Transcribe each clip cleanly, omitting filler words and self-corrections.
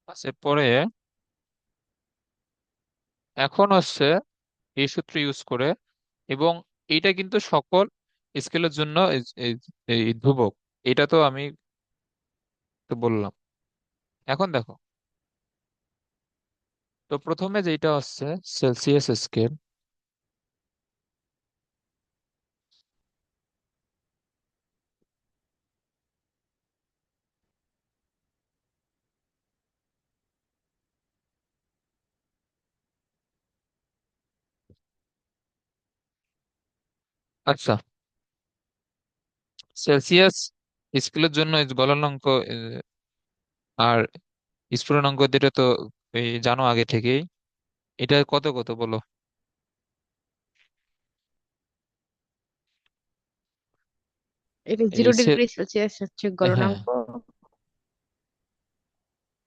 আছে পরে এখন হচ্ছে এই সূত্র ইউজ করে, এবং এটা কিন্তু সকল স্কেলের জন্য এই ধ্রুবক। এটা তো আমি তো বললাম। এখন দেখো, তো প্রথমে যেটা হচ্ছে সেলসিয়াস স্কেল। আচ্ছা, সেলসিয়াস স্কেলের জন্য এই গলনাঙ্ক আর স্ফুটনাঙ্ক যেটা তো এই জানো আগে থেকেই। এটা কত কত বলো? এটা এই 0°C হচ্ছে হ্যাঁ, গলনাঙ্ক।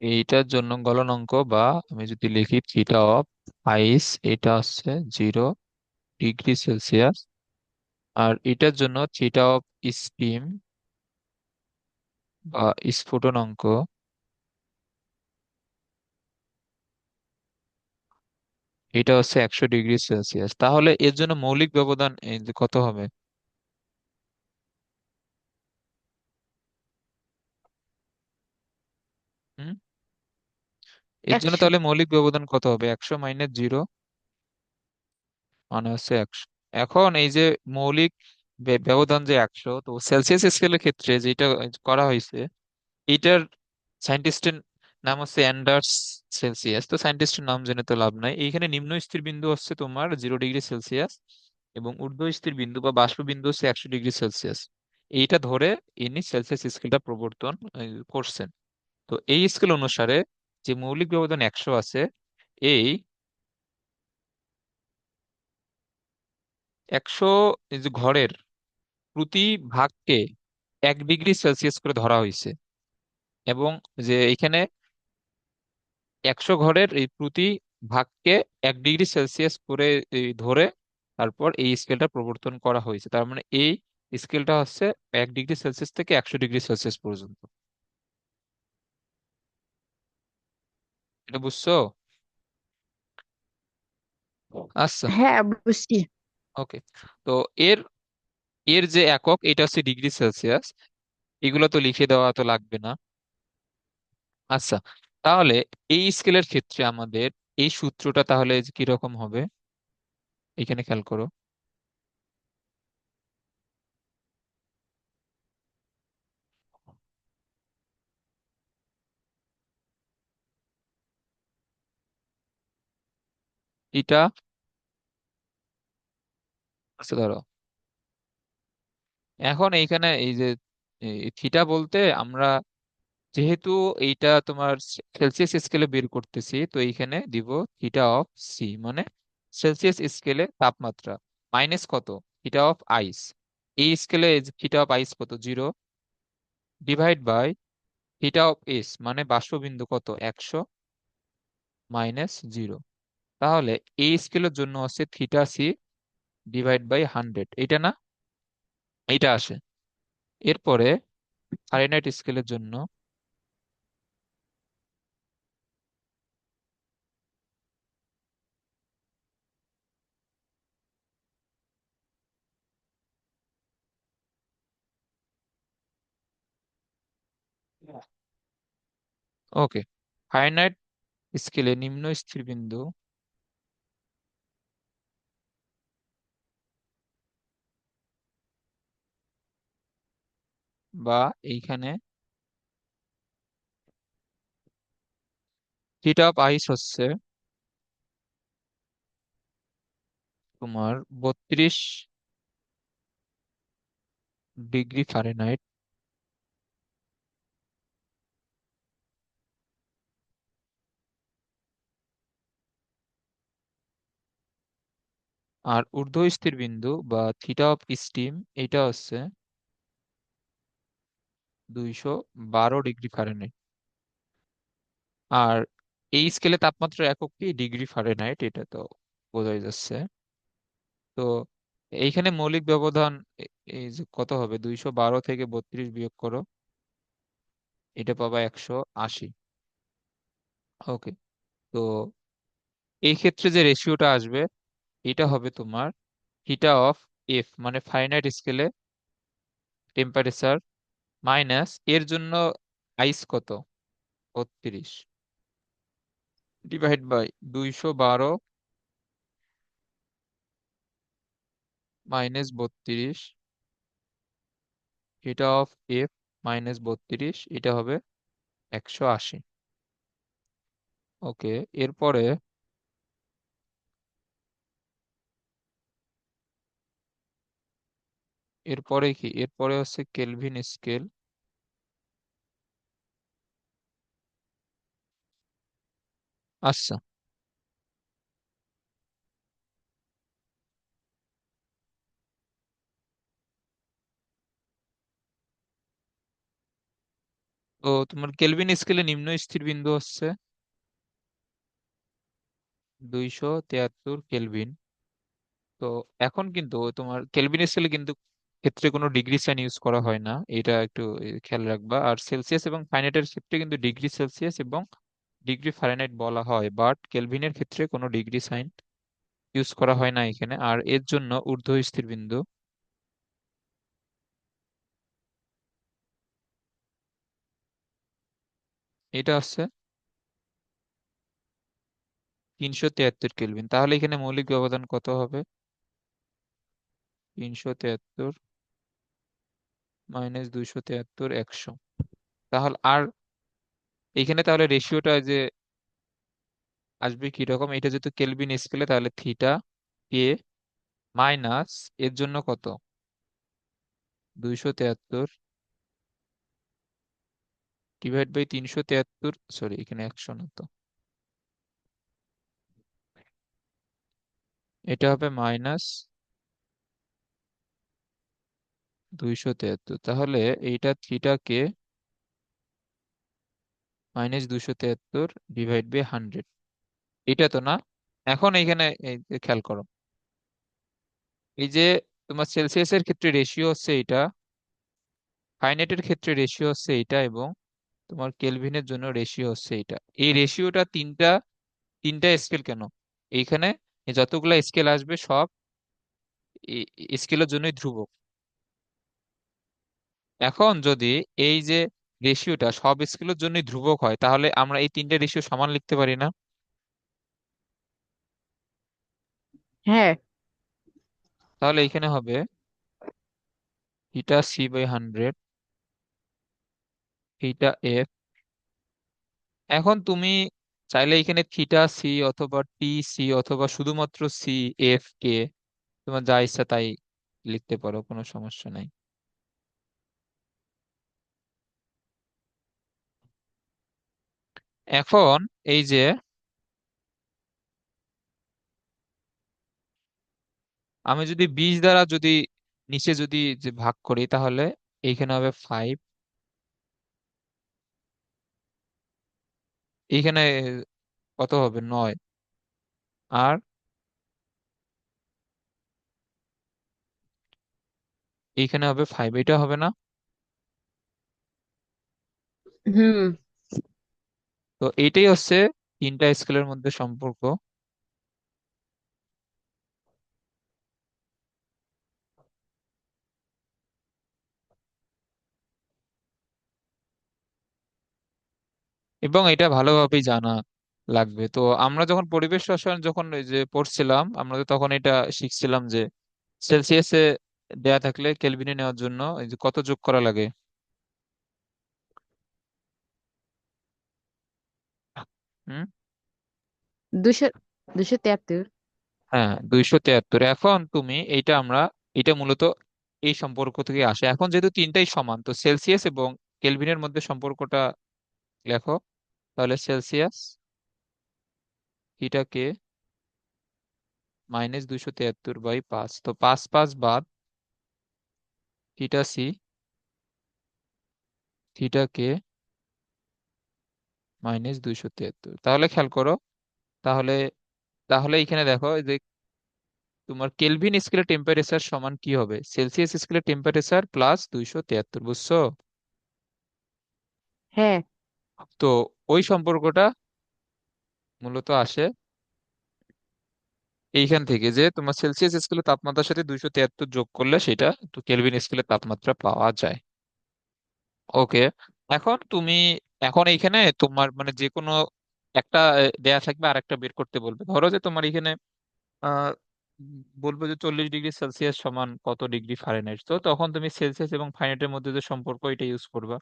এইটার জন্য গলনাঙ্ক, বা আমি যদি লিখি থিটা অফ আইস, এটা হচ্ছে 0°C। আর এটার জন্য থিটা অফ স্টিম বা স্ফুটনাঙ্ক, এটা হচ্ছে 100°C। তাহলে এর জন্য মৌলিক ব্যবধান এই যে কত হবে? হুম, এর জন্য 100। তাহলে মৌলিক ব্যবধান কত হবে? 100 - 0 মানে হচ্ছে 100। এখন এই যে মৌলিক ব্যবধান যে 100, তো সেলসিয়াস স্কেলের ক্ষেত্রে যেটা করা হয়েছে, এটার সায়েন্টিস্টের নাম হচ্ছে অ্যান্ডার্স সেলসিয়াস। তো সায়েন্টিস্টের নাম জেনে তো লাভ নাই। এইখানে নিম্ন স্থির বিন্দু হচ্ছে তোমার 0°C, এবং ঊর্ধ্ব স্থির বিন্দু বা বাষ্প বিন্দু হচ্ছে 100°C। এইটা ধরে ইনি সেলসিয়াস স্কেলটা প্রবর্তন করছেন। তো এই স্কেল অনুসারে যে মৌলিক ব্যবধান 100 আছে, এই 100 এই যে ঘরের প্রতি ভাগকে 1°C করে ধরা হয়েছে। এবং যে এখানে 100 ঘরের এই প্রতি ভাগকে 1°C করে এই ধরে তারপর এই স্কেলটা প্রবর্তন করা হয়েছে। তার মানে এই স্কেলটা হচ্ছে 1°C থেকে 100°C পর্যন্ত। এটা বুঝছো? আচ্ছা, হ্যাঁ, বুঝছি। ওকে। তো এর এর যে একক, এটা হচ্ছে ডিগ্রি সেলসিয়াস। এগুলো তো লিখে দেওয়া তো লাগবে না। আচ্ছা, তাহলে এই স্কেলের ক্ষেত্রে আমাদের এই সূত্রটা তাহলে কিরকম হবে? এখানে খেয়াল করো। এটা, আচ্ছা ধরো, এখন এইখানে এই যে থিটা বলতে আমরা যেহেতু এইটা তোমার সেলসিয়াস স্কেলে বের করতেছি, তো এইখানে দিব থিটা অফ সি, মানে সেলসিয়াস স্কেলে তাপমাত্রা মাইনাস কত, থিটা অফ আইস। এই স্কেলে থিটা অফ আইস কত, 0, divide by theta of S মানে বাষ্পবিন্দু কত, 100, -0। তাহলে এই স্কেলের জন্য হচ্ছে থিটা সি ডিভাইড বাই 100, এটা না, এটা আসে। এরপরে ফারেনহাইট স্কেলের জন্য ওকে, ফারেনহাইট স্কেলে নিম্ন স্থির বিন্দু বা এইখানে হিট অফ আইস হচ্ছে তোমার 32°F। আর ঊর্ধ্ব স্থির বিন্দু বা থিটা অফ স্টিম, এটা হচ্ছে 212°F। আর এই স্কেলে তাপমাত্রার একক কি, ডিগ্রি ফারেনহাইট, এটা তো বোঝাই যাচ্ছে। তো এইখানে মৌলিক ব্যবধান এই যে কত হবে, 212 থেকে 32 বিয়োগ করো, এটা পাবা 180। ওকে। তো এই ক্ষেত্রে যে রেশিওটা আসবে এটা হবে তোমার থিটা অফ এফ, মানে ফারেনহাইট স্কেলে টেম্পারেচার, মাইনাস এর জন্য আইস কত, 32, divide by 212 minus 32, theta of F minus 32, এটা হবে 180। ওকে। এরপরে এরপরে কি, এরপরে হচ্ছে কেলভিন স্কেল। আচ্ছা, তো তোমার কেলভিন স্কেলে নিম্ন স্থির বিন্দু হচ্ছে 273 কেলভিন। তো এখন কিন্তু তোমার কেলভিন স্কেলে কিন্তু ক্ষেত্রে কোনো ডিগ্রি সাইন ইউজ করা হয় না, এটা একটু খেয়াল রাখবা। আর সেলসিয়াস এবং ফারেনহাইটের ক্ষেত্রে কিন্তু ডিগ্রি সেলসিয়াস এবং ডিগ্রি ফারেনহাইট বলা হয়, বাট কেলভিনের ক্ষেত্রে কোনো ডিগ্রি সাইন ইউজ করা হয় না এখানে। আর এর জন্য ঊর্ধ্ব স্থির বিন্দু এটা হচ্ছে 373 কেলভিন। তাহলে এখানে মৌলিক ব্যবধান কত হবে, 373 মাইনাস 273, 100। তাহলে আর এখানে তাহলে রেশিওটা যে আসবে কি রকম, এটা যেহেতু কেলভিন স্কেলে, তাহলে থিটা কে মাইনাস এর জন্য কত, 273 ডিভাইড বাই 373, সরি এখানে 100 না তো, এটা হবে মাইনাস 273। তাহলে এইটা থিটাকে মাইনাস 273 ডিভাইড বাই 100, এটা তো না। এখন এইখানে এই যে খেয়াল করো, এই যে তোমার সেলসিয়াসের ক্ষেত্রে রেশিও হচ্ছে এটা, ফারেনহাইটের ক্ষেত্রে রেশিও হচ্ছে এটা, এবং তোমার কেলভিনের জন্য রেশিও হচ্ছে এটা। এই রেশিওটা তিনটা তিনটা স্কেল কেন, এইখানে যতগুলা স্কেল আসবে সব স্কেলের জন্যই ধ্রুবক। এখন যদি এই যে রেশিওটা সব স্কেলের জন্যই ধ্রুবক হয়, তাহলে আমরা এই তিনটে রেশিও সমান লিখতে পারি না? হ্যাঁ। তাহলে এখানে হবে theta C by 100, theta F. এখন তুমি চাইলে এখানে থিটা সি অথবা টি সি অথবা শুধুমাত্র সি এফ কে তোমার যা ইচ্ছা তাই লিখতে পারো, কোনো সমস্যা নাই। এখন এই যে আমি যদি 20 দ্বারা যদি নিচে যদি যে ভাগ করি, তাহলে এইখানে হবে 5, এইখানে কত হবে, 9, আর এইখানে হবে 5, এটা হবে না? হুম। তো এইটাই হচ্ছে তিনটা স্কেলের মধ্যে সম্পর্ক। এবং এটা ভালোভাবেই জানা লাগবে। তো আমরা যখন পরিবেশ রসায়ন যখন এই যে পড়ছিলাম, আমরা তো তখন এটা শিখছিলাম যে সেলসিয়াসে দেয়া থাকলে কেলভিনে নেওয়ার জন্য এই যে কত যোগ করা লাগে। হুম। 200, 273। হ্যাঁ, 273। এখন তুমি এইটা আমরা, এটা মূলত এই সম্পর্ক থেকে আসে। এখন যেহেতু তিনটাই সমান, তো সেলসিয়াস এবং কেলভিনের মধ্যে সম্পর্কটা লেখো। তাহলে সেলসিয়াস থিটাকে মাইনাস 273/5, তো 5 5 বাদ, থিটা সি থিটাকে মাইনাস 273। তাহলে খেয়াল করো, তাহলে তাহলে এখানে দেখো এই যে তোমার কেলভিন স্কেলে টেম্পারেচার সমান কি হবে, সেলসিয়াস স্কেলে টেম্পারেচার প্লাস 273, বুঝছো? হ্যাঁ। তো ওই সম্পর্কটা মূলত আসে এইখান থেকে যে তোমার সেলসিয়াস স্কেলের তাপমাত্রার সাথে 273 যোগ করলে সেটা তো কেলভিন স্কেলের তাপমাত্রা পাওয়া যায়। ওকে, এখন তুমি, এখন এইখানে তোমার মানে যে কোনো একটা দেয়া থাকবে আর একটা বের করতে বলবে। ধরো যে তোমার এখানে বলবো যে 40 ডিগ্রি সেলসিয়াস সমান কত ডিগ্রি ফারেনহাইট, তো তখন তুমি সেলসিয়াস এবং ফারেনহাইটের মধ্যে যে সম্পর্ক এটা ইউজ করবা।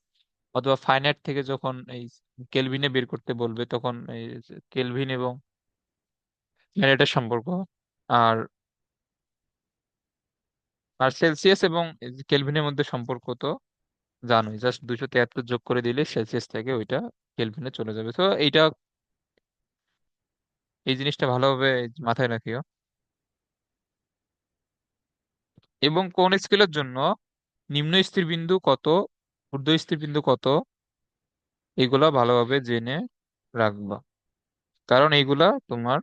অথবা ফারেনহাইট থেকে যখন এই কেলভিনে বের করতে বলবে তখন এই কেলভিন এবং ফারেনহাইটের সম্পর্ক। আর আর সেলসিয়াস এবং কেলভিনের মধ্যে সম্পর্ক তো জানোই, জাস্ট 273 যোগ করে দিলে সেলসিয়াস থেকে ওইটা কেলভিনে চলে যাবে। তো এইটা, এই জিনিসটা ভালোভাবে মাথায় রাখিও। এবং কোন স্কেলের জন্য নিম্ন স্থিরবিন্দু কত, ঊর্ধ্ব স্থিরবিন্দু কত, এগুলা ভালোভাবে জেনে রাখবা, কারণ এইগুলা তোমার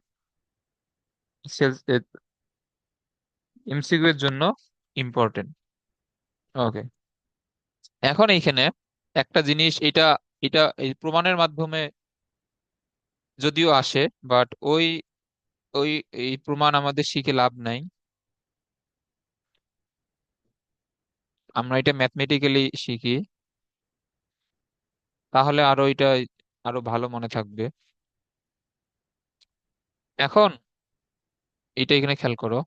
সেলস এমসিকিউ এর জন্য ইম্পর্টেন্ট। ওকে, এখন এইখানে একটা জিনিস, এটা এটা এই প্রমাণের মাধ্যমে যদিও আসে, বাট ওই ওই এই প্রমাণ আমাদের শিখে লাভ নাই। আমরা এটা ম্যাথমেটিক্যালি শিখি, তাহলে আরো এটা আরো ভালো মনে থাকবে। এখন এটা এখানে খেয়াল করো।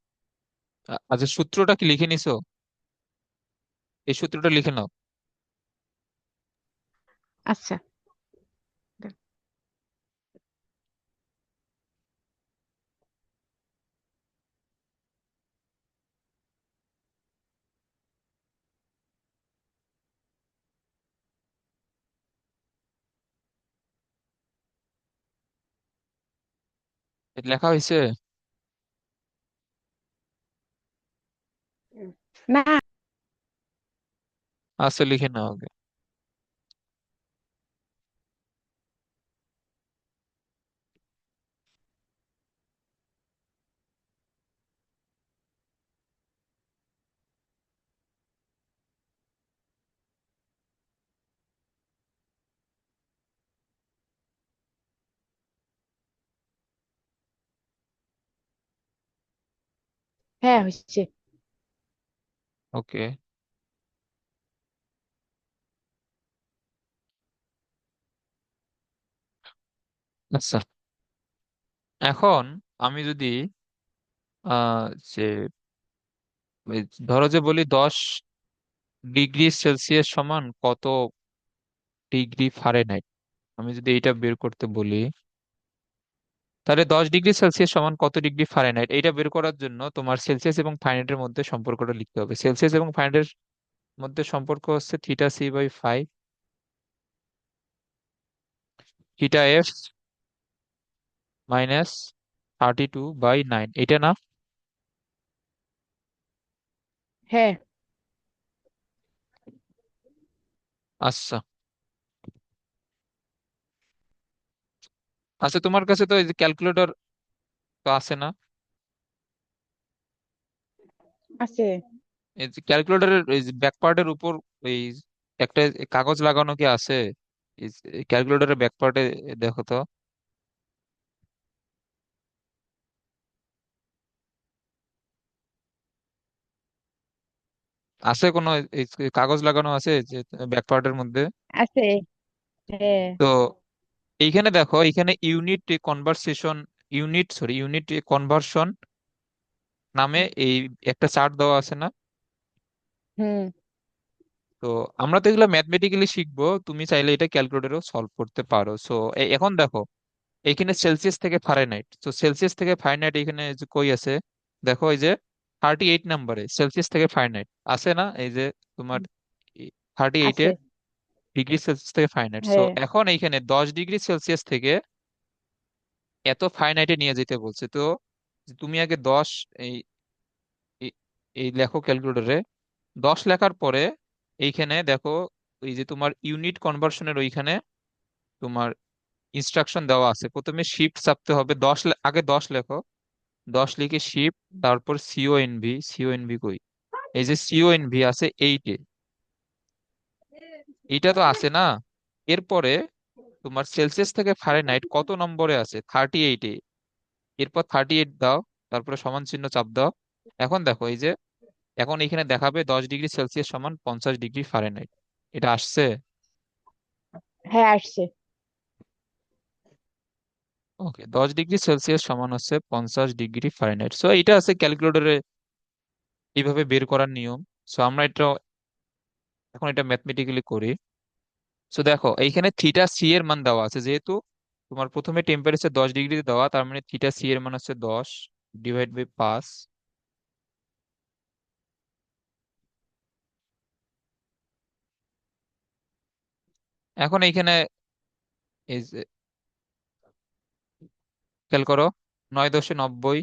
আচ্ছা, সূত্রটা কি লিখে নিছো? এই সূত্রটা লিখে নাও। আচ্ছা। এটা লেখা হয়েছে? না। আচ্ছা, লিখে নাও আগে। হ্যাঁ, হচ্ছে। ওকে, আচ্ছা, এখন আমি যদি যে এই ধরো যে বলি 10 ডিগ্রি সেলসিয়াস সমান কত ডিগ্রি ফারেনহাইট, আমি যদি এইটা বের করতে বলি, তাহলে 10 ডিগ্রি সেলসিয়াস সমান কত ডিগ্রি ফারেনহাইট এইটা বের করার জন্য তোমার সেলসিয়াস এবং ফারেনহাইটের মধ্যে সম্পর্কটা লিখতে হবে। সেলসিয়াস এবং ফারেনহাইটের মধ্যে সম্পর্ক হচ্ছে θc/5, θf -32/9, এটা না? হ্যাঁ। আচ্ছা, আচ্ছা, তোমার কাছে তো এই যে ক্যালকুলেটর তো আছে না? আছে। এই যে ক্যালকুলেটরের এই যে ব্যাক পার্টের উপর এই একটা কাগজ লাগানো কি আছে? ক্যালকুলেটরের ব্যাক পার্টে দেখো তো, আছে কোনো এই কাগজ লাগানো আছে যে ব্যাক পার্টের মধ্যে? আছে। হ্যাঁ। তো এইখানে দেখো, এইখানে ইউনিট কনভার্সন নামে এই একটা চার্ট দেওয়া আছে না? হুম। তো আমরা তো এগুলো ম্যাথমেটিক্যালি শিখবো, তুমি চাইলে এটা ক্যালকুলেটরেও সলভ করতে পারো। সো এখন দেখো, এখানে সেলসিয়াস থেকে ফারেনহাইট, তো সেলসিয়াস থেকে ফারেনহাইট এখানে যে কই আছে, দেখো এই যে 38 নম্বরে সেলসিয়াস থেকে ফারেনহাইট আছে না, এই যে তোমার 38-এ আছে। ডিগ্রি সেলসিয়াস থেকে ফারেনহাইট। সো হ্যাঁ। এখন এইখানে 10 ডিগ্রি সেলসিয়াস থেকে এত ফারেনহাইটে নিয়ে যেতে বলছে। তো তুমি আগে 10, এই এই এই লেখো ক্যালকুলেটরে, 10 লেখার পরে এইখানে দেখো এই যে তোমার ইউনিট কনভার্সনের ওইখানে তোমার ইনস্ট্রাকশন দেওয়া আছে। প্রথমে শিফট চাপতে হবে, আগে 10 লেখো, 10 লিখে শিফট, তারপর সিওএনভি, সিওএনভি কই, এই যে সিওএনভি আছে 8-এ, এইটা তো আছে না? এরপরে তোমার সেলসিয়াস থেকে ফারেনহাইট কত নম্বরে আছে? 38-এ। এরপর 38 দাও, তারপরে সমান চিহ্ন চাপ দাও। এখন দেখো এই যে, এখন এখানে দেখাবে 10 ডিগ্রি সেলসিয়াস সমান 50 ডিগ্রি ফারেনহাইট। এটা আসছে? হ্যাঁ, আসছে। ওকে, 10 ডিগ্রি সেলসিয়াস সমান হচ্ছে 50 ডিগ্রি ফারেনহাইট। সো এটা আছে ক্যালকুলেটরে এইভাবে বের করার নিয়ম। সো আমরা এটা এখন এটা ম্যাথমেটিক্যালি করি। সো দেখো এইখানে থিটা সি এর মান দেওয়া আছে, যেহেতু তোমার প্রথমে টেম্পারেচার 10 ডিগ্রিতে দেওয়া, তার মানে থিটা সি এর মান হচ্ছে 10 / 5। এখন এইখানে এই যে খেয়াল করো, 9×90,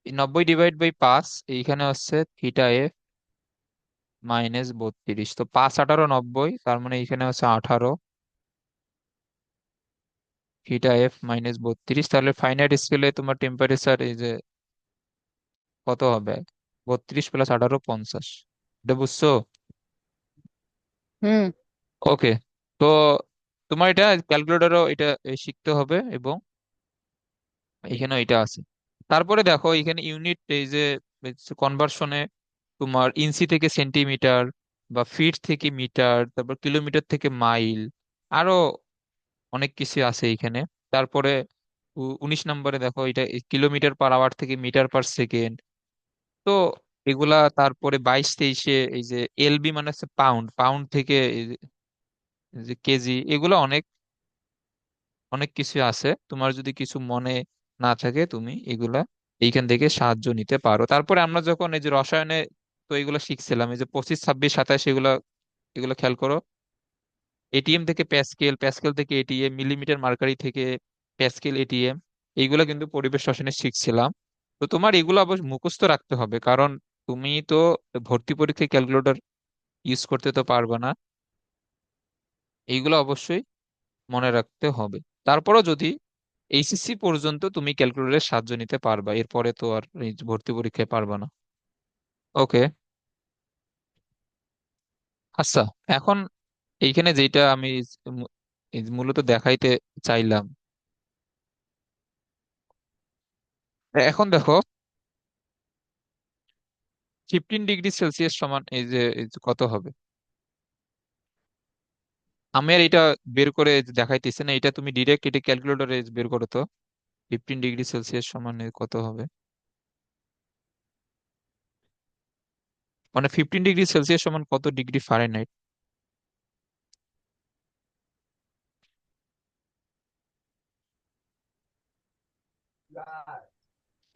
90 / 5, এইখানে হচ্ছে θ f -32। তো 5×18 = 90, তার মানে এইখানে হচ্ছে 18, θ f -32। তাহলে ফাইনাইট স্কেলে তোমার টেম্পারেচার এই যে কত হবে? 32 + 18 50। এটা বুঝছো? হুম। ওকে। তো তোমার এটা ক্যালকুলেটরও এটা শিখতে হবে, এবং এখানে এটা আছে। তারপরে দেখো এখানে ইউনিট, এই যে কনভার্সনে তোমার ইঞ্চি থেকে সেন্টিমিটার, বা ফিট থেকে মিটার, তারপর কিলোমিটার থেকে মাইল, আরো অনেক কিছু আছে এখানে। তারপরে 19 নম্বরে দেখো এটা কিলোমিটার/আওয়ার থেকে মিটার/সেকেন্ড। তো এগুলা, তারপরে 22-23-এ এই যে এলবি মানে হচ্ছে পাউন্ড, পাউন্ড থেকে এই যে কেজি, এগুলো অনেক অনেক কিছু আছে। তোমার যদি কিছু মনে না থাকে, তুমি এগুলা এইখান থেকে সাহায্য নিতে পারো। তারপরে আমরা যখন এই যে রসায়নে, তো এগুলো শিখছিলাম, এই যে 25, 26, 27, এগুলা এগুলো খেয়াল করো। এটিএম থেকে প্যাসকেল, প্যাসকেল থেকে এটিএম, মিলিমিটার মার্কারি থেকে প্যাসকেল, এটিএম, এইগুলা কিন্তু পরিবেশ রসায়নে শিখছিলাম। তো তোমার এগুলো অবশ্য মুখস্থ রাখতে হবে, কারণ তুমি তো ভর্তি পরীক্ষায় ক্যালকুলেটর ইউজ করতে তো পারবে না। এইগুলো অবশ্যই মনে রাখতে হবে। তারপরও যদি এইচএসসি পর্যন্ত তুমি ক্যালকুলেটরের সাহায্য নিতে পারবা, এরপরে তো আর এই ভর্তি পরীক্ষায় পারবা না। ওকে। আচ্ছা, এখন এইখানে যেটা আমি মূ- এই যে মূলত দেখাইতে চাইলাম, এখন দেখো 15 ডিগ্রি সেলসিয়াস সমান এই যে কত হবে? আমি আর এটা বের করে দেখাইতেছি না, এটা তুমি ডিরেক্ট এটা ক্যালকুলেটরে বের করো তো। 15 ডিগ্রি সেলসিয়াস সমান কত হবে? মানে 15 ডিগ্রি সেলসিয়াস সমান কত ডিগ্রি ফারেনহাইট?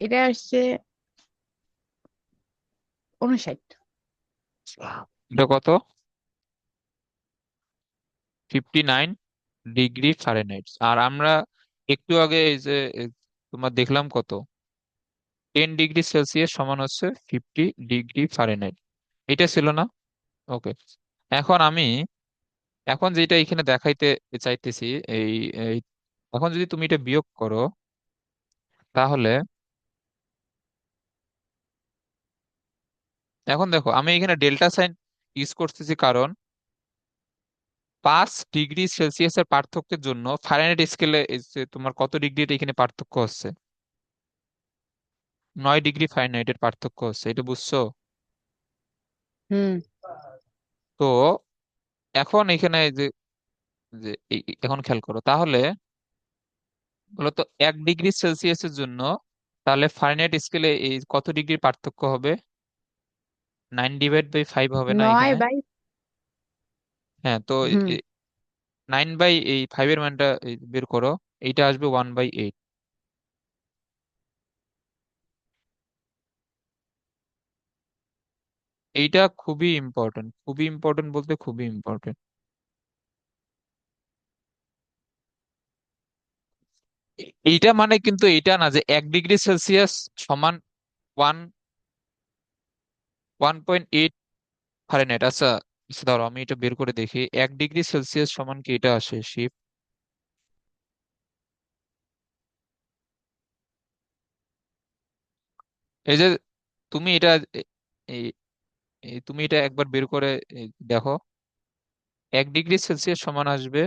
এটা আসছে 59। এটা কত? 59 ডিগ্রি ফারেনহাইট। আর আমরা একটু আগে এই যে তোমার দেখলাম কত, 10 ডিগ্রি সেলসিয়াস সমান হচ্ছে 50 ডিগ্রি ফারেনহাইট। এটা ছিল না? ওকে। এখন আমি এখন যেটা এখানে দেখাইতে চাইতেছি, এই এই এখন যদি তুমি এটা বিয়োগ করো, তাহলে এখন দেখো আমি এখানে ডেল্টা সাইন ইউজ করতেছি, কারণ 5 ডিগ্রি সেলসিয়াসের পার্থক্যের জন্য ফারেনহাইট স্কেলে তোমার কত ডিগ্রি এখানে পার্থক্য হচ্ছে? 9 ডিগ্রি ফারেনহাইটের পার্থক্য হচ্ছে, এটা বুঝছো? হুম। তো এখন এখানে এই যে যে এখন খেয়াল করো তাহলে, বলতো 1 ডিগ্রি সেলসিয়াসের জন্য তাহলে ফারেনহাইট স্কেলে এই কত ডিগ্রি পার্থক্য হবে? 9/5 হবে না নয় এখানে? বাই হ্যাঁ, তো হুম। 9/5 এর মানটা বের করো। এইটা আসবে 1/8। এইটা খুবই ইম্পর্টেন্ট, খুবই ইম্পর্টেন্ট বলতে খুবই ইম্পর্টেন্ট। এইটা মানে কিন্তু এটা না যে 1 ডিগ্রি সেলসিয়াস সমান ওয়ান 1.8 ফারেনহাইট। আচ্ছা, আচ্ছা, ধরো আমি এটা বের করে দেখি, 1 ডিগ্রি সেলসিয়াস সমান কি এটা আসে শিফট? এই যে তুমি এটা তুমি এটা একবার বের করে দেখো। 1 ডিগ্রি সেলসিয়াস সমান আসবে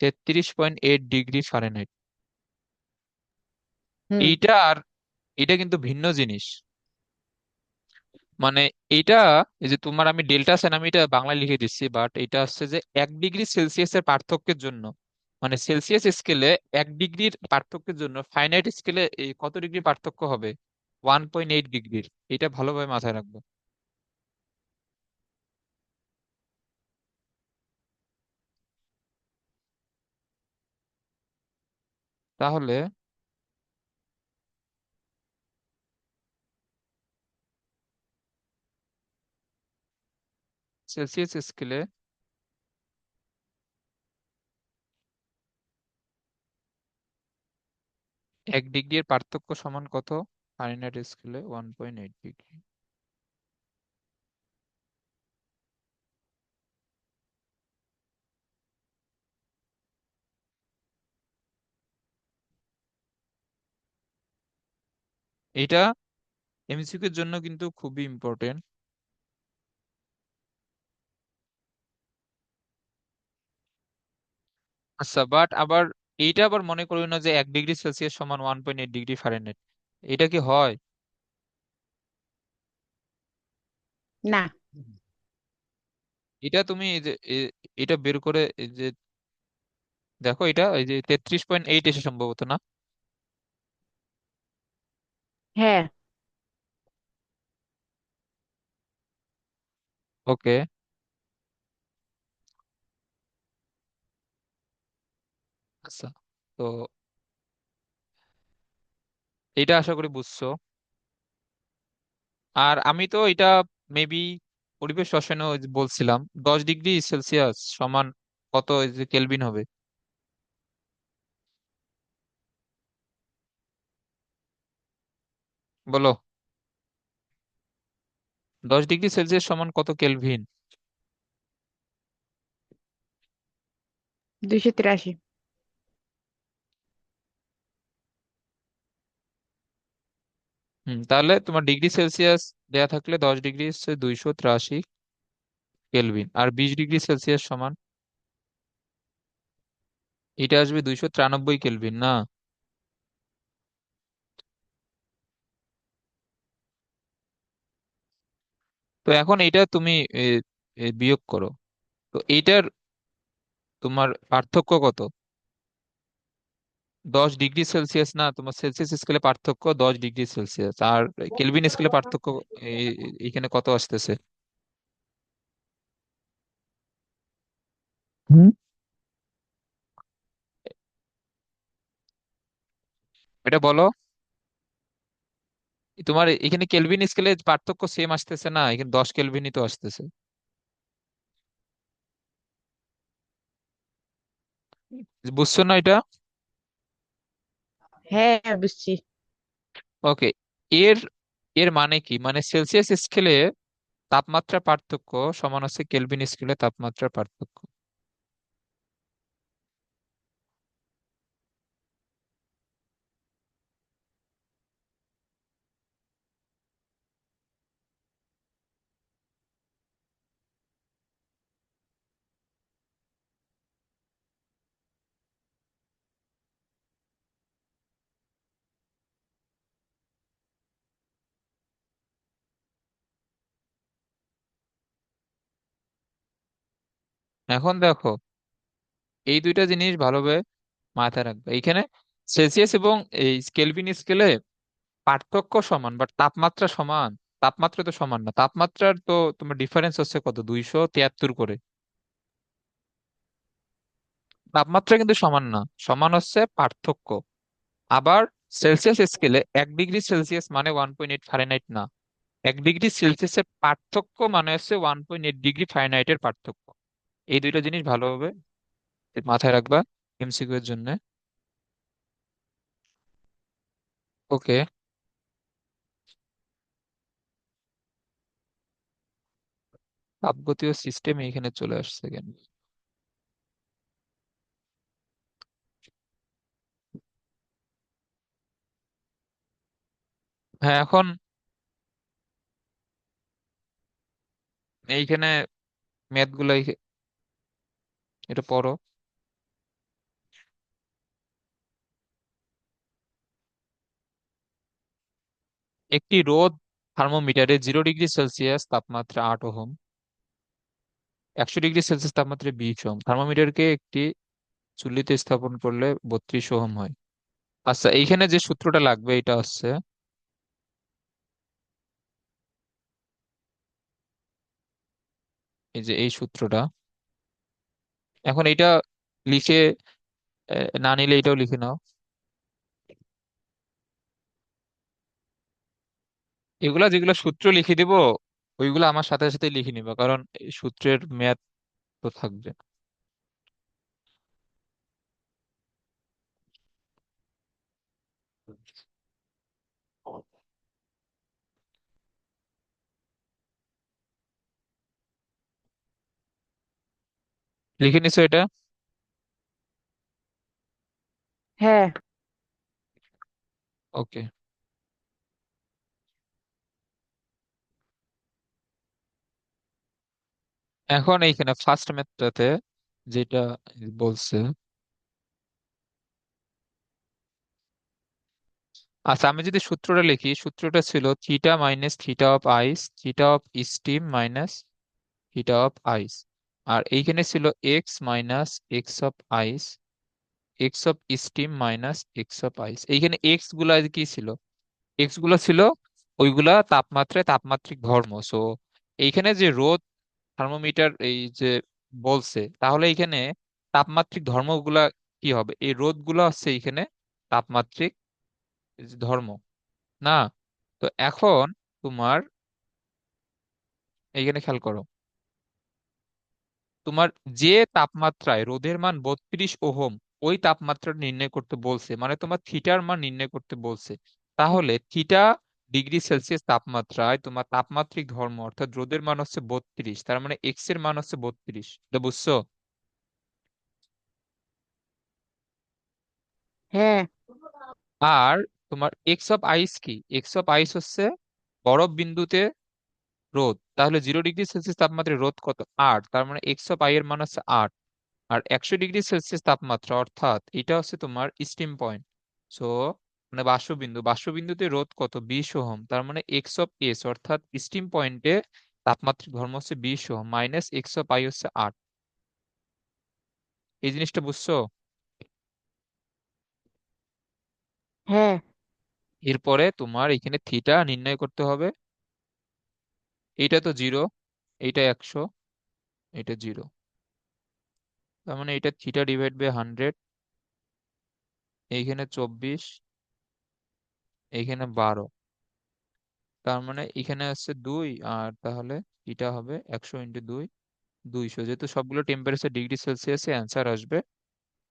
33.8 ডিগ্রি ফারেনহাইট। হুম। এইটা আর এটা কিন্তু ভিন্ন জিনিস। মানে এটা, এই যে তোমার আমি ডেল্টা সাইন আমি এটা বাংলায় লিখে দিচ্ছি, বাট এটা হচ্ছে যে 1 ডিগ্রি সেলসিয়াসের পার্থক্যের জন্য, মানে সেলসিয়াস স্কেলে 1 ডিগ্রির পার্থক্যের জন্য ফাইনাইট স্কেলে কত ডিগ্রি পার্থক্য হবে? 1.8 ডিগ্রির। এটা ভালোভাবে মাথায় রাখবো। তাহলে সেলসিয়াস স্কেলে 1 ডিগ্রির পার্থক্য সমান কত ফারেনহাইট স্কেলে? 1.8 ডিগ্রি। এটা এমসিকিউ এর জন্য কিন্তু খুবই ইম্পর্টেন্ট। আচ্ছা, বাট আবার এইটা আবার মনে করি না যে 1 ডিগ্রি সেলসিয়াস সমান 1.8 ডিগ্রি ফারেনহাইট। এটা কি হয়? না। এটা তুমি এই যে এটা বের করে এই যে দেখো, এটা এই যে 33.8 এসে সম্ভবত, না? হ্যাঁ। ওকে। আচ্ছা, তো এটা আশা করি বুঝছো। আর আমি তো এটা মেবি পরিবেশ রসায়নে ওই যে বলছিলাম 10 ডিগ্রি সেলসিয়াস সমান কত এই যে কেলভিন হবে। বলো, 10 ডিগ্রি সেলসিয়াস সমান কত কেলভিন? 283। তাহলে তোমার ডিগ্রি সেলসিয়াস দেয়া থাকলে 10 ডিগ্রি হচ্ছে 283 কেলভিন, আর 20 ডিগ্রি সেলসিয়াস সমান এটা আসবে 293 কেলভিন, না? তো এখন এটা তুমি এ, বিয়োগ করো। তো এইটার তোমার পার্থক্য কত? 10 ডিগ্রি সেলসিয়াস, না? তোমার সেলসিয়াস স্কেলে পার্থক্য 10 ডিগ্রি সেলসিয়াস, আর কেলভিন স্কেলে পার্থক্য এখানে কত আসতেছে? হুম। এটা বলো। তোমার এখানে কেলভিন স্কেলে পার্থক্য সেম আসতেছে, না? এখানে 10 কেলভিনই তো আসতেছে। বুঝছো না এটা? হ্যাঁ, বুঝছি। ওকে। এর এর মানে কি, মানে সেলসিয়াস স্কেলে তাপমাত্রা পার্থক্য সমান হচ্ছে কেলভিন স্কেলে তাপমাত্রার পার্থক্য। এখন দেখো, এই দুইটা জিনিস ভালোভাবে মাথায় রাখবে। এখানে সেলসিয়াস এবং এই কেলভিন স্কেলে পার্থক্য সমান, বাট তাপমাত্রা সমান? তাপমাত্রা তো সমান না। তাপমাত্রার তো তোমার ডিফারেন্স হচ্ছে কত, 273 করে। তাপমাত্রা কিন্তু সমান না, সমান হচ্ছে পার্থক্য। আবার সেলসিয়াস স্কেলে 1 ডিগ্রি সেলসিয়াস মানে 1.8 ফারেনহাইট না। 1 ডিগ্রি সেলসিয়াসের পার্থক্য মানে হচ্ছে 1.8 ডিগ্রি ফারেনহাইটের পার্থক্য। এই দুইটা জিনিস ভালোভাবে মাথায় রাখবা এমসিকিউ এর জন্য। ওকে। তাপগতীয় সিস্টেম এখানে চলে আসছে কেন? হ্যাঁ, এখন এইখানে ম্যাথ গুলো এটা পড়ো। একটি রোদ থার্মোমিটারে 0 ডিগ্রি সেলসিয়াস তাপমাত্রা 8 ওহম, 100 ডিগ্রি সেলসিয়াস তাপমাত্রা 20 ওহম, থার্মোমিটারকে একটি চুল্লিতে স্থাপন করলে 32 ওহম হয়। আচ্ছা, এইখানে যে সূত্রটা লাগবে এটা হচ্ছে এই যে এই সূত্রটা। এখন এটা লিখে না নিলে এটাও লিখে নাও। এগুলা যেগুলো সূত্র লিখে দিব ওইগুলো আমার সাথে সাথে লিখে নিবা, কারণ এই সূত্রের ম্যাথ তো থাকবে। লিখে নিছো এটা? হ্যাঁ। ওকে। এখন এইখানে ফার্স্ট ম্যাথটাতে যেটা বলছে, আচ্ছা আমি যদি সূত্রটা লিখি, সূত্রটা ছিল theta minus theta of ice, theta of steam minus theta of ice. আর এইখানে ছিল X minus X of ice, X of steam minus X of ice. এইখানে এক্স গুলা কি ছিল? এক্স গুলা ছিল ওইগুলা তাপমাত্রায় তাপমাত্রিক ধর্ম। সো এইখানে যে রোদ থার্মোমিটার এই যে বলছে, তাহলে এইখানে তাপমাত্রিক ধর্মগুলা কি হবে? এই রোদ গুলা হচ্ছে এইখানে তাপমাত্রিক যে ধর্ম, না? তো এখন তোমার এইখানে খেয়াল করো, তোমার যে তাপমাত্রায় রোদের মান 32 ওহম, ওই তাপমাত্রা নির্ণয় করতে বলছে, মানে তোমার থিটার মান নির্ণয় করতে বলছে। তাহলে থিটা ডিগ্রি সেলসিয়াস তাপমাত্রায় তোমার তাপমাত্রিক ধর্ম অর্থাৎ রোদের মান হচ্ছে 32, তার মানে এক্স এর মান হচ্ছে 32। এটা বুঝছো? হ্যাঁ। আর তোমার এক্স অফ আইস কি? এক্স অফ আইস হচ্ছে বরফ বিন্দুতে রোদ। তাহলে 0 ডিগ্রি সেলসিয়াস তাপমাত্রায় রোদ কত? 8, তার মানে এক্স অফ আই এর মান হচ্ছে 8। আর 100 ডিগ্রি সেলসিয়াস তাপমাত্রা অর্থাৎ এটা হচ্ছে তোমার স্টিম পয়েন্ট। সো মানে বাষ্পবিন্দু, বাষ্পবিন্দুতে রোদ কত? 20 ওহম, তার মানে এক্স অফ এস অর্থাৎ স্টিম পয়েন্টে তাপমাত্রিক ধর্ম হচ্ছে 20 ohm minus X of I হচ্ছে 8। এই জিনিসটা বুঝছো? হ্যাঁ। এরপরে তোমার এখানে থিটা নির্ণয় করতে হবে। এইটা তো 0, এইটা 100, এটা 0, তার মানে এটা থিটা ডিভাইড বাই 100, এইখানে 24, এইখানে 12, তার মানে এখানে আছে 2। আর তাহলে এটা হবে 100 × 2, 200। যেহেতু সবগুলো টেম্পারেচার ডিগ্রি সেলসিয়াসে, অ্যান্সার আসবে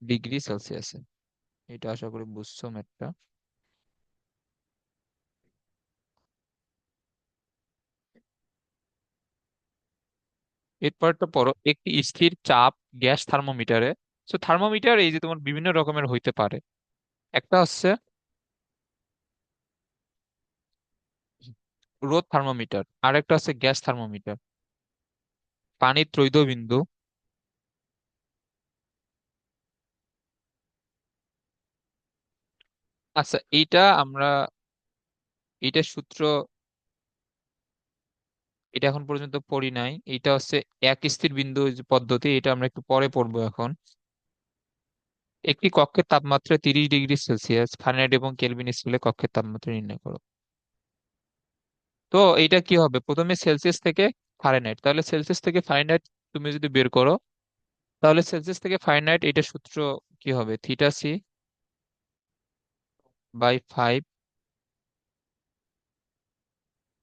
ডিগ্রি সেলসিয়াসে। এটা আশা করি বুঝছো ম্যাথটা। এরপরটা পড়ো, একটি স্থির চাপ গ্যাস থার্মোমিটারে। তো থার্মোমিটার এই যে তোমার বিভিন্ন রকমের হইতে পারে। একটা হচ্ছে রোদ থার্মোমিটার, আর একটা হচ্ছে গ্যাস থার্মোমিটার। পানির ত্রৈধ বিন্দু। আচ্ছা এইটা আমরা, এইটা সূত্র, এটা এখন পর্যন্ত পড়ি নাই। এটা হচ্ছে এক স্থির বিন্দু যে পদ্ধতি, এটা আমরা একটু পরে পড়বো এখন। একটি কক্ষের তাপমাত্রা 30 ডিগ্রি সেলসিয়াস, ফারেনহাইট এবং কেলভিন স্কেলে কক্ষের তাপমাত্রা নির্ণয় করো। তো এটা কি হবে? প্রথমে সেলসিয়াস থেকে ফারেনহাইট, তাহলে সেলসিয়াস থেকে ফারেনহাইট তুমি যদি বের করো, তাহলে সেলসিয়াস থেকে ফারেনহাইট এটা সূত্র কি হবে? থিটা সি বাই 5,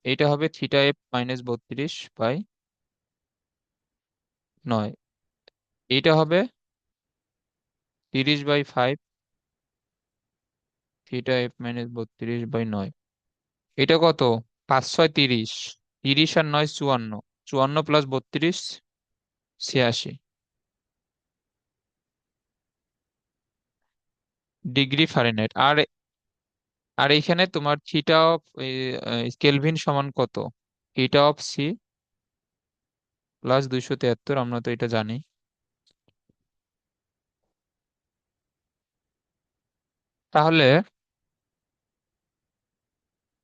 এটা হবে থিটা এফ মাইনাস 32/9, এইটা হবে 30/5 থিটা এফ মাইনাস 32/9। এটা কত? 5 × 6 = 30, 30 আর 9 = 54, 54 প্লাস 32 = 86 ডিগ্রি ফারেনহাইট। আর আর এইখানে তোমার থিটা অফ কেলভিন সমান কত? থিটা অফ সি +273, আমরা তো এটা জানি। তাহলে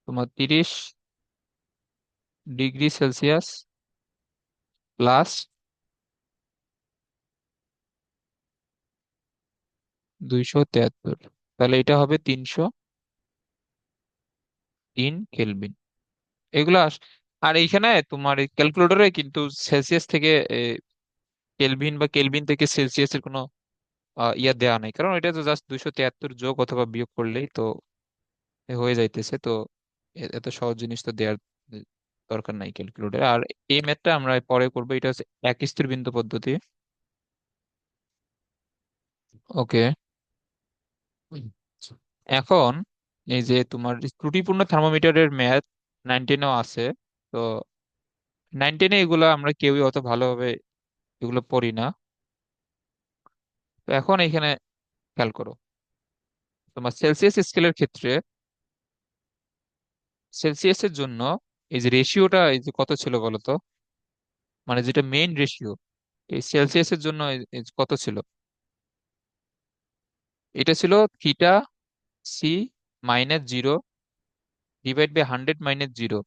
তোমার 30°C প্লাস 273, তাহলে এটা হবে 303 কেলভিন। এগুলো আর এইখানে তোমার ক্যালকুলেটরে কিন্তু সেলসিয়াস থেকে কেলভিন বা কেলভিন থেকে সেলসিয়াসের কোনো ইয়া দেওয়া নাই, কারণ এটা তো জাস্ট 273 যোগ অথবা বিয়োগ করলেই তো হয়ে যাইতেছে। তো এত সহজ জিনিস তো দেওয়ার দরকার নাই ক্যালকুলেটরে। আর এই ম্যাথটা আমরা পরে করবো, এটা হচ্ছে এক স্থির বিন্দু পদ্ধতি। ওকে। এখন এই যে তোমার ত্রুটিপূর্ণ থার্মোমিটারের ম্যাথ 9-10-এও আছে। তো 9-10-এ এগুলো আমরা কেউই অত ভালোভাবে এগুলো পড়ি না। তো এখন এখানে খেয়াল করো, তোমার সেলসিয়াস স্কেলের ক্ষেত্রে সেলসিয়াসের জন্য এই যে রেশিওটা এই যে কত ছিল বলো তো, মানে যেটা মেইন রেশিও এই সেলসিয়াসের জন্য এই যে কত ছিল? এটা ছিল θc-0 /100 - 0।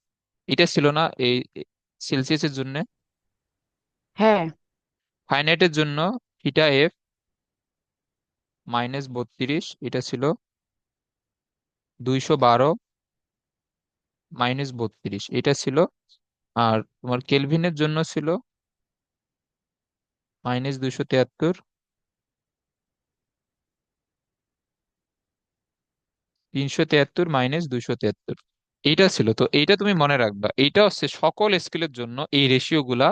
এটা ছিল না এই সেলসিয়াসের জন্য? হ্যাঁ। ফাইনাইটের জন্য θf-32, এটা ছিল 212 - 32, এটা ছিল। আর তোমার কেলভিনের জন্য ছিল -273, 373 - 273, এইটা ছিল। তো এইটা তুমি মনে রাখবা, এইটা হচ্ছে সকল স্কেলের জন্য এই রেশিও গুলা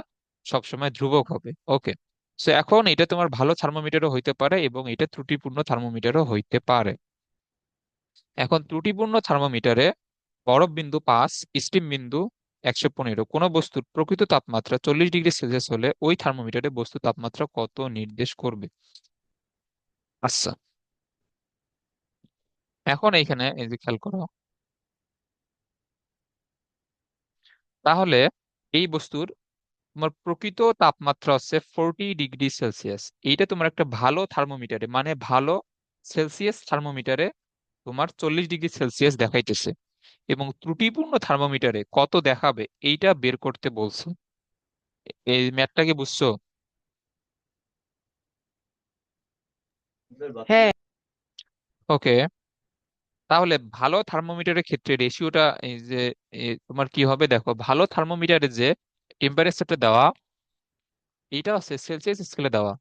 সবসময় ধ্রুবক হবে। ওকে। সো এখন এটা তোমার ভালো থার্মোমিটারও হইতে পারে এবং এটা ত্রুটিপূর্ণ থার্মোমিটারও হইতে পারে। এখন ত্রুটিপূর্ণ থার্মোমিটারে বরফ বিন্দু 5, স্টিম বিন্দু 115, কোনো বস্তুর প্রকৃত তাপমাত্রা 40°C হলে ওই থার্মোমিটারে বস্তু তাপমাত্রা কত নির্দেশ করবে? আচ্ছা, এখন এইখানে এই যে খেয়াল করো, তাহলে এই বস্তুর তোমার প্রকৃত তাপমাত্রা হচ্ছে 40°C। এইটা তোমার একটা ভালো থার্মোমিটারে, মানে ভালো সেলসিয়াস থার্মোমিটারে তোমার 40°C দেখাইতেছে, এবং ত্রুটিপূর্ণ থার্মোমিটারে কত দেখাবে এইটা বের করতে বলছে। এই ম্যাথটাকে বুঝছো? হ্যাঁ। ওকে। তাহলে ভালো থার্মোমিটারের ক্ষেত্রে রেশিওটা এই যে তোমার কি হবে দেখো, ভালো থার্মোমিটারে যে টেম্পারেচারটা দেওয়া এটা হচ্ছে সেলসিয়াস স্কেলে দেওয়া।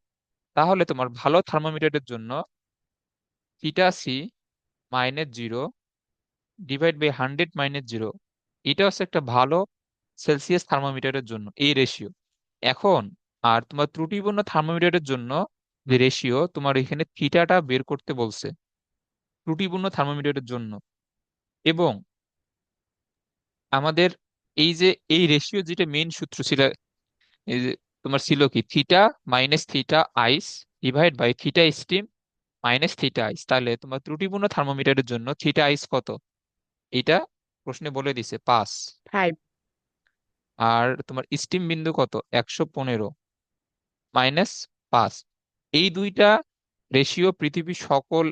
তাহলে তোমার ভালো থার্মোমিটারের জন্য θc-0 /100 - 0, এটা হচ্ছে একটা ভালো সেলসিয়াস থার্মোমিটারের জন্য এই রেশিও। এখন আর তোমার ত্রুটিপূর্ণ থার্মোমিটারের জন্য যে রেশিও, তোমার এখানে থিটাটা বের করতে বলছে ত্রুটিপূর্ণ থার্মোমিটারের জন্য। এবং আমাদের এই যে এই রেশিও যেটা মেইন সূত্র ছিল, এই যে তোমার ছিল কি θ-θ আইস /θ স্টিম -θ আইস। তাহলে তোমার ত্রুটিপূর্ণ থার্মোমিটারের জন্য θ আইস কত, এটা প্রশ্নে বলে দিছে 5। 5। আর তোমার স্টিম বিন্দু কত, 115 -5। এই দুইটা রেশিও পৃথিবীর সকল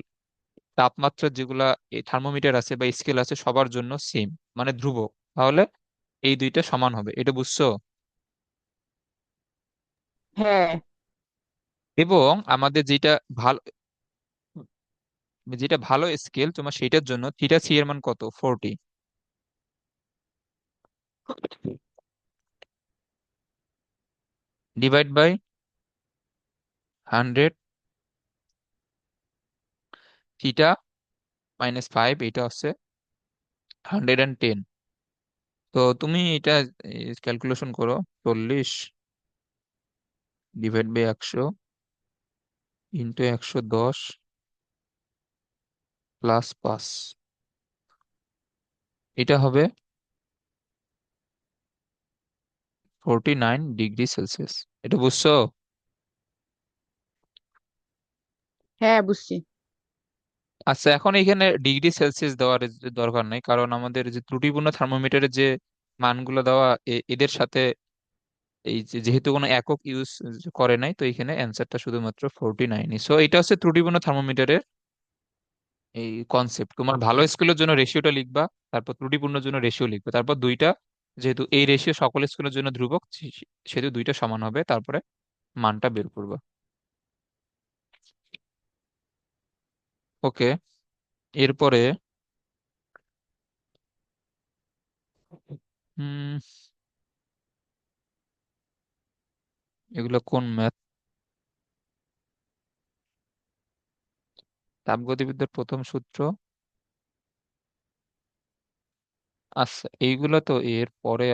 তাপমাত্রা যেগুলা এই থার্মোমিটার আছে বা স্কেল আছে সবার জন্য সেম, মানে ধ্রুবক। তাহলে এই দুইটা সমান হবে, এটা বুঝছো? হ্যাঁ। এবং আমাদের ভালো যেটা ভালো স্কেল তোমার সেটার জন্য θc এর মান কত, 40 /100, θ-5, এটা হচ্ছে 110। তো তুমি এটা ক্যালকুলেশন করো, 40/100 × 110 +5, এটা হবে 49°C। এটা বুঝছো? হ্যাঁ, বুঝছি। আচ্ছা, এখন এখানে ডিগ্রি সেলসিয়াস দেওয়ার দরকার নাই, কারণ আমাদের যে ত্রুটিপূর্ণ থার্মোমিটারের যে মানগুলো দেওয়া এদের সাথে এই যে যেহেতু কোনো একক ইউজ করে নাই, তো এখানে অ্যান্সারটা শুধুমাত্র 49। সো এটা হচ্ছে ত্রুটিপূর্ণ থার্মোমিটারের এই কনসেপ্ট। তোমার ভালো স্কুলের জন্য রেশিওটা লিখবা, তারপর ত্রুটিপূর্ণর জন্য রেশিও লিখবে, তারপর দুইটা, যেহেতু এই রেশিও সকল স্কুলের জন্য ধ্রুবক, সেহেতু দুইটা সমান হবে, তারপরে মানটা বের করবা। ওকে। এরপরে হুম এগুলো কোন ম্যাথ? তাপগতিবিদ্যার প্রথম সূত্র। আচ্ছা, এইগুলো তো এর পরে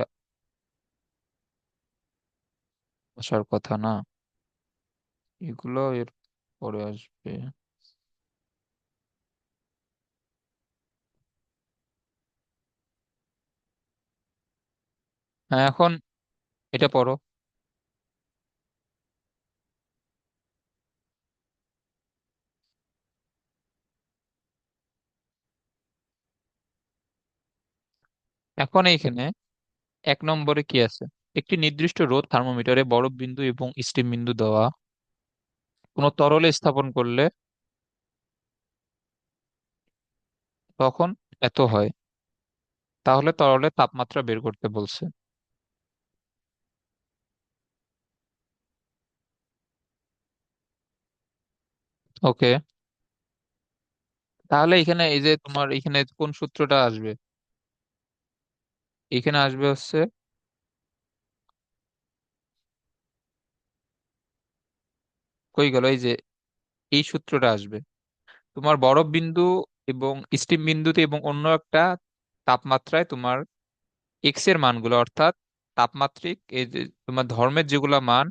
আসার কথা না, এগুলো এর পরে আসবে। হ্যাঁ, এখন এটা পড়ো। এখন এইখানে 1 নম্বরে কি আছে? একটি নির্দিষ্ট রোধ থার্মোমিটারে বরফ বিন্দু এবং স্টিম বিন্দু দেওয়া কোনো তরলে স্থাপন করলে তখন এত হয়। তাহলে তরলের তাপমাত্রা বের করতে বলছে। ওকে। তাহলে এখানে এই যে তোমার এখানে কোন সূত্রটা আসবে? এখানে আসবে হচ্ছে, কই গেল, এই যে এই সূত্রটা আসবে। তোমার বরফ বিন্দু এবং স্টিম বিন্দুতে এবং অন্য একটা তাপমাত্রায় তোমার এক্স এর মানগুলো, অর্থাৎ তাপমাত্রিক এই যে তোমার ধর্মের যেগুলা মান,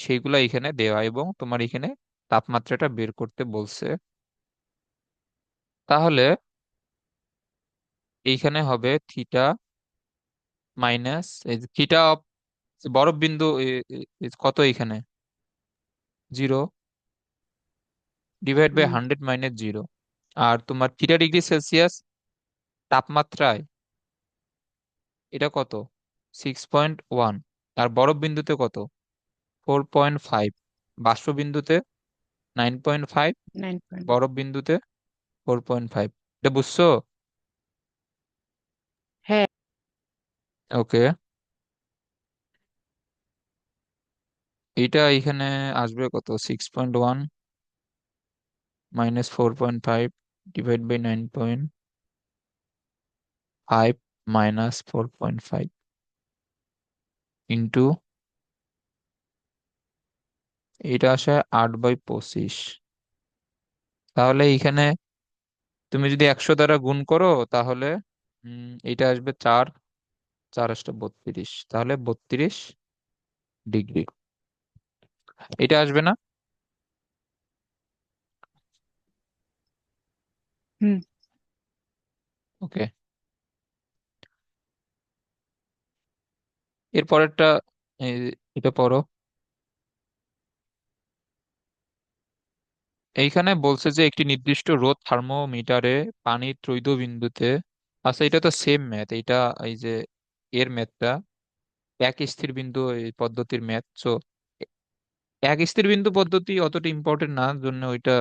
সেইগুলা এখানে দেওয়া, এবং তোমার এখানে তাপমাত্রাটা বের করতে বলছে। তাহলে এইখানে হবে থিটা মাইনাস থিটা অফ বরফ বিন্দু কত এখানে, 0, ডিভাইড বাই হুম। 100 - 0। আর তোমার থিটা ডিগ্রি সেলসিয়াস তাপমাত্রায় এটা কত, 6.1। আর বরফ বিন্দুতে কত, 4.5। বাষ্প বিন্দুতে 9.5। 9 পয়েন্ট। বরফ বিন্দুতে 4.5। এটা বুঝছো? হ্যাঁ। ওকে। এটা এখানে আসবে কত, 6.1 minus 4.5 divide by 9.5 minus 4.5 into, এটা আসে 8/25। তাহলে এখানে তুমি যদি 100 দ্বারা গুণ করো, তাহলে এটা আসবে 4, 4×8 = 32, তাহলে 32 ডিগ্রি। এটা আসবে না? হুম। ওকে। এরপরেরটা, এই, এটা পড়ো। এইখানে বলছে যে একটি নির্দিষ্ট রোধ থার্মোমিটারে পানির ত্রৈধ বিন্দুতে, আচ্ছা এটা তো সেম ম্যাথ এটা, এই যে এর ম্যাথটা এক স্থির বিন্দু এই পদ্ধতির ম্যাথ। সো এক স্থির বিন্দু পদ্ধতি অতটা ইম্পর্টেন্ট না, জন্য ওইটা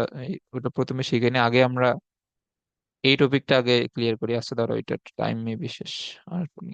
প্রথমে শিখে নি আগে আমরা। এই টপিকটা আগে ক্লিয়ার করি। আচ্ছা ধরো এটা টাইম মে বিশেষ আর কি।